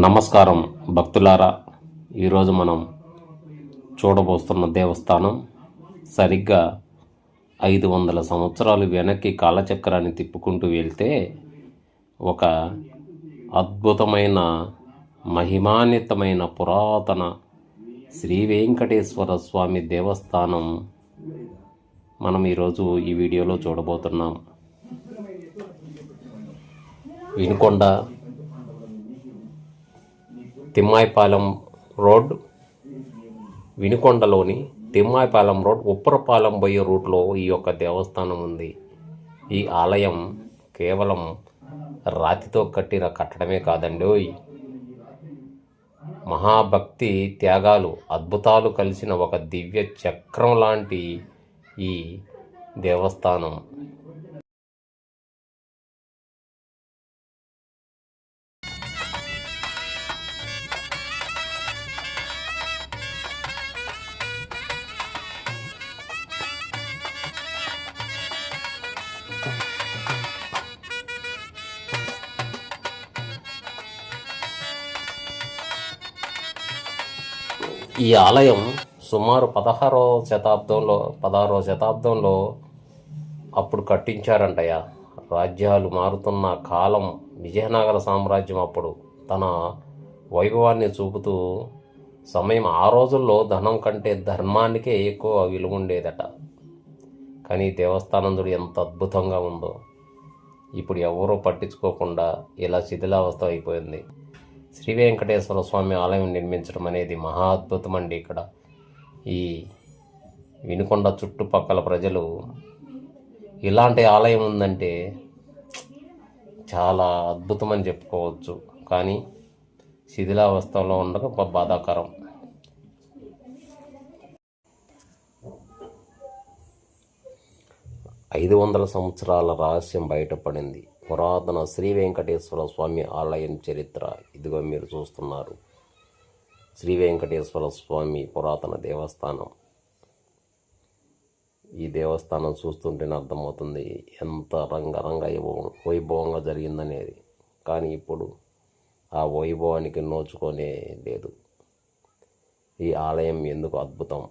నమస్కారం భక్తులారా. ఈరోజు మనం చూడబోతున్న దేవస్థానం సరిగ్గా 500 సంవత్సరాలు వెనక్కి కాలచక్రాన్ని తిప్పుకుంటూ వెళ్తే ఒక అద్భుతమైన మహిమాన్వితమైన పురాతన శ్రీ వెంకటేశ్వర స్వామి దేవస్థానం మనం ఈరోజు ఈ వీడియోలో చూడబోతున్నాం. వినుకొండ తిమ్మాయిపాలెం రోడ్, వినుకొండలోని తిమ్మాయిపాలెం రోడ్ ఉప్పరపాలెం పోయే రూట్లో ఈ యొక్క దేవస్థానం ఉంది. ఈ ఆలయం కేవలం రాతితో కట్టిన కట్టడమే కాదండి, మహాభక్తి త్యాగాలు అద్భుతాలు కలిసిన ఒక దివ్య చక్రం లాంటి ఈ దేవస్థానం. ఈ ఆలయం సుమారు 16వ శతాబ్దంలో అప్పుడు కట్టించారంటయ్య. రాజ్యాలు మారుతున్న కాలం, విజయనగర సామ్రాజ్యం అప్పుడు తన వైభవాన్ని చూపుతూ సమయం. ఆ రోజుల్లో ధనం కంటే ధర్మానికే ఎక్కువ విలువ ఉండేదట. కానీ దేవస్థానం చూడు ఎంత అద్భుతంగా ఉందో. ఇప్పుడు ఎవరూ పట్టించుకోకుండా ఇలా శిథిలావస్థ అయిపోయింది. శ్రీ వెంకటేశ్వర స్వామి ఆలయం నిర్మించడం అనేది మహా అద్భుతం అండి. ఇక్కడ ఈ వినుకొండ చుట్టుపక్కల ప్రజలు ఇలాంటి ఆలయం ఉందంటే చాలా అద్భుతమని చెప్పుకోవచ్చు. కానీ శిథిలావస్థలో ఉండడం బాధాకరం. ఐదు 500 సంవత్సరాల రహస్యం బయటపడింది. పురాతన శ్రీ వెంకటేశ్వర స్వామి ఆలయం చరిత్ర ఇదిగో మీరు చూస్తున్నారు. శ్రీ వెంకటేశ్వర స్వామి పురాతన దేవస్థానం. ఈ దేవస్థానం చూస్తుంటేనే అర్థమవుతుంది ఎంత రంగరంగ వైభవంగా జరిగిందనేది. కానీ ఇప్పుడు ఆ వైభవానికి నోచుకొనే లేదు. ఈ ఆలయం ఎందుకు అద్భుతం?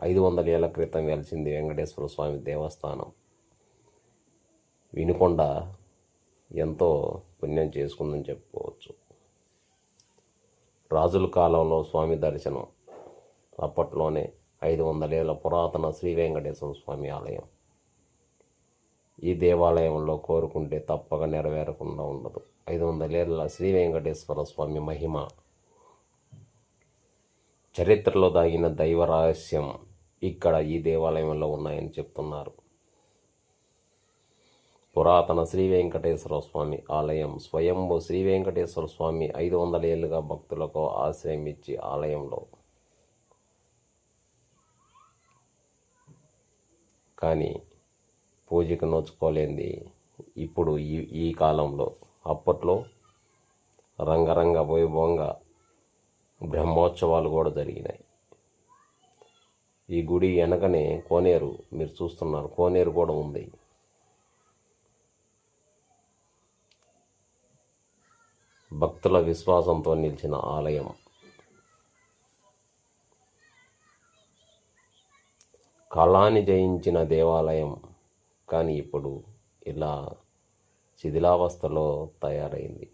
500 ఏళ్ల క్రితం వెలిసింది వెంకటేశ్వర స్వామి దేవస్థానం. వినుకొండ ఎంతో పుణ్యం చేసుకుందని చెప్పుకోవచ్చు. రాజుల కాలంలో స్వామి దర్శనం. అప్పట్లోనే 500 ఏళ్ల పురాతన శ్రీ వెంకటేశ్వర స్వామి ఆలయం. ఈ దేవాలయంలో కోరుకుంటే తప్పక నెరవేరకుండా ఉండదు. 500 ఏళ్ల శ్రీ వెంకటేశ్వర స్వామి మహిమ, చరిత్రలో దాగిన దైవ రహస్యం ఇక్కడ ఈ దేవాలయంలో ఉన్నాయని చెప్తున్నారు. పురాతన శ్రీ వెంకటేశ్వర స్వామి ఆలయం స్వయంభూ శ్రీ వెంకటేశ్వర స్వామి 500 ఏళ్ళుగా భక్తులకు ఆశ్రయం ఇచ్చి ఆలయంలో. కానీ పూజకు నోచుకోలేంది ఇప్పుడు ఈ కాలంలో. అప్పట్లో రంగరంగ వైభవంగా బ్రహ్మోత్సవాలు కూడా జరిగినాయి. ఈ గుడి వెనకనే కోనేరు మీరు చూస్తున్నారు. కోనేరు కూడా ఉంది. భక్తుల విశ్వాసంతో నిలిచిన ఆలయం. కాలాన్ని జయించిన దేవాలయం. కానీ ఇప్పుడు ఇలా శిథిలావస్థలో తయారైంది.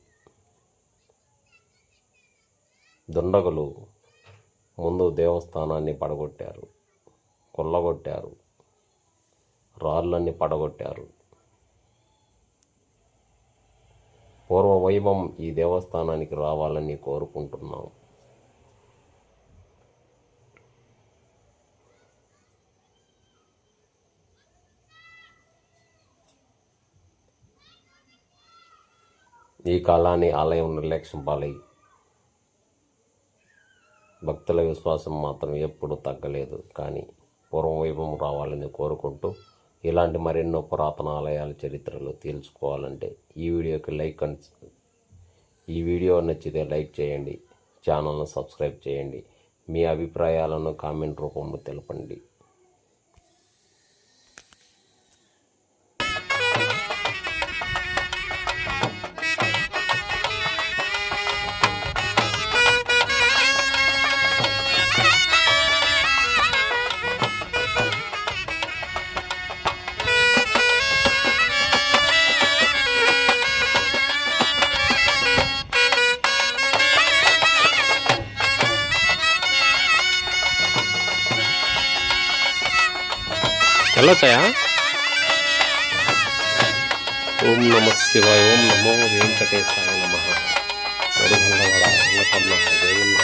దుండగులు ముందు దేవస్థానాన్ని పడగొట్టారు, కొల్లగొట్టారు, రాళ్ళన్నీ పడగొట్టారు. పూర్వ వైభవం ఈ దేవస్థానానికి రావాలని కోరుకుంటున్నాం. ఈ కాలాన్ని ఆలయం నిర్లక్ష్యం పాలై భక్తుల విశ్వాసం మాత్రం ఎప్పుడు తగ్గలేదు. కానీ పూర్వ వైభవం రావాలని కోరుకుంటూ ఇలాంటి మరెన్నో పురాతన ఆలయాల చరిత్రలు తెలుసుకోవాలంటే ఈ వీడియో నచ్చితే లైక్ చేయండి, ఛానల్ను సబ్స్క్రైబ్ చేయండి. మీ అభిప్రాయాలను కామెంట్ రూపంలో తెలపండి. వెళ్ళొచ్చాయా? ఓం నమ శివాయ, ఓం నమో వెంకటేశాయ నమ. వడుగండవాడ వెంకటమ్మ గోవింద.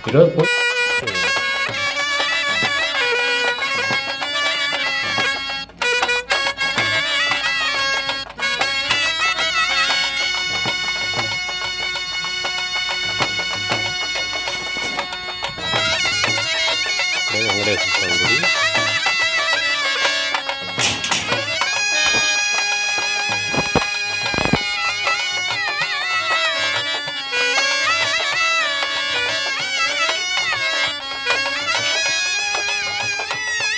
ఈరోజు వెంకటేశ్వర స్వామి గుడి.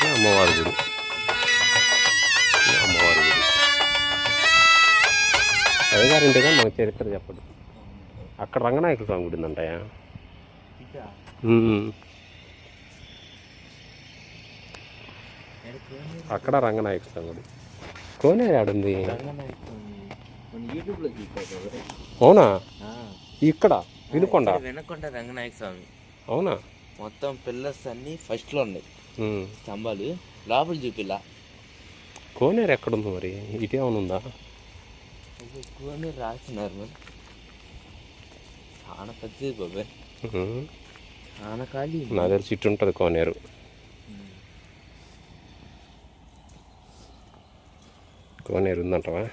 అమ్మవారి గుడి, అమ్మవారి గుడి. అయ్యగారింటిగా మనకు చరిత్ర చెప్పడు. అక్కడ రంగనాయక స్వామి గుడి ఉందంటాయా? అక్కడ రంగనాయక స్వామి గుడి. కోనేరు ఆడుంది. అవునా? ఇక్కడ వినుకొండ రంగనాయక స్వామి. అవునా? మొత్తం పిల్లర్స్ అన్ని ఫస్ట్ లో ఉన్నాయి, స్తంభాలు లోపల చూపిలా. కోనేరు ఎక్కడుంది మరి? ఇటేమన్నా ఉందా? కోనేరు రాస్తున్నారు మరి. చాలా పెద్దది బాబాయ్, చాలా ఖాళీ. నా తెలిసి ఇటు ఉంటుంది కోనేరు. కోనేరు ఉందంటవా?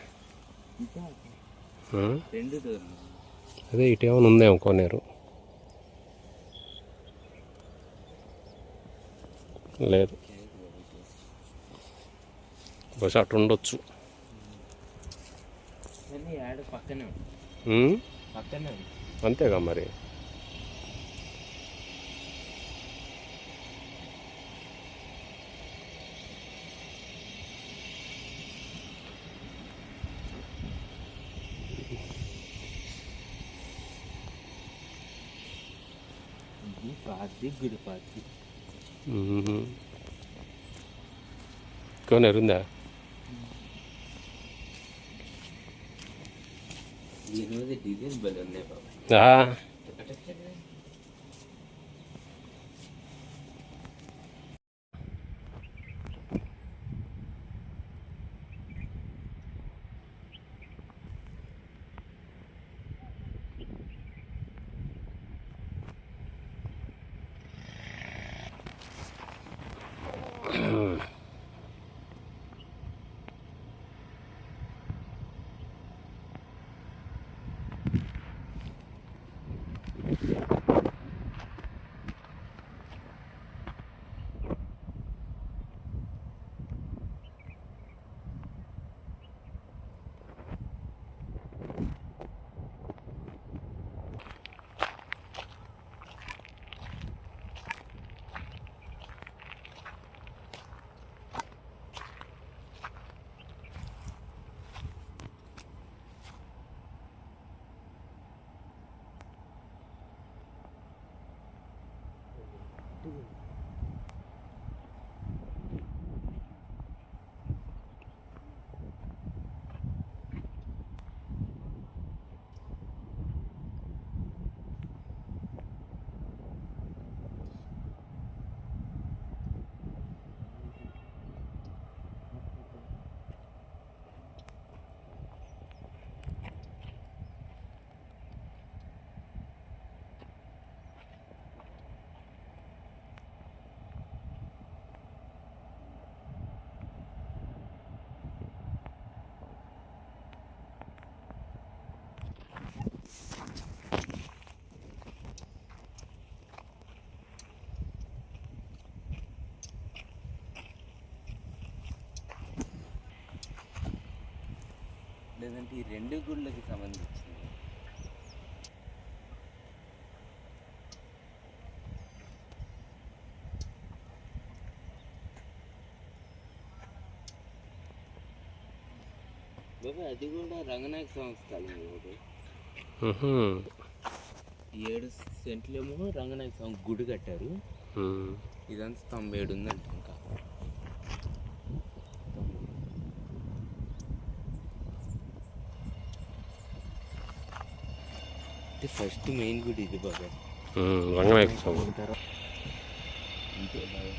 అదే ఇటేమన్నా ఉందేమో కోనేరు. లేదు, బస్ అటు ఉండొచ్చు. అంతేగా మరి. కోనేరు ఉందా? డిజైన్ బలి ఉన్నాయి బాబా. లేదంటే ఈ రెండు గుళ్ళకి సంబంధించింది. బాబా అది కూడా రంగనాయక స్వామి స్థలం బాబు. 7 సెంట్లేమో రంగనాయక స్వామి గుడి కట్టారు. ఇదంతా 97 ఉందంట. ఇంకా ఫస్ట్ మెయిన్ గుడి ఇది బాబా. రంగనాయక స్వామి అంతే బాబా.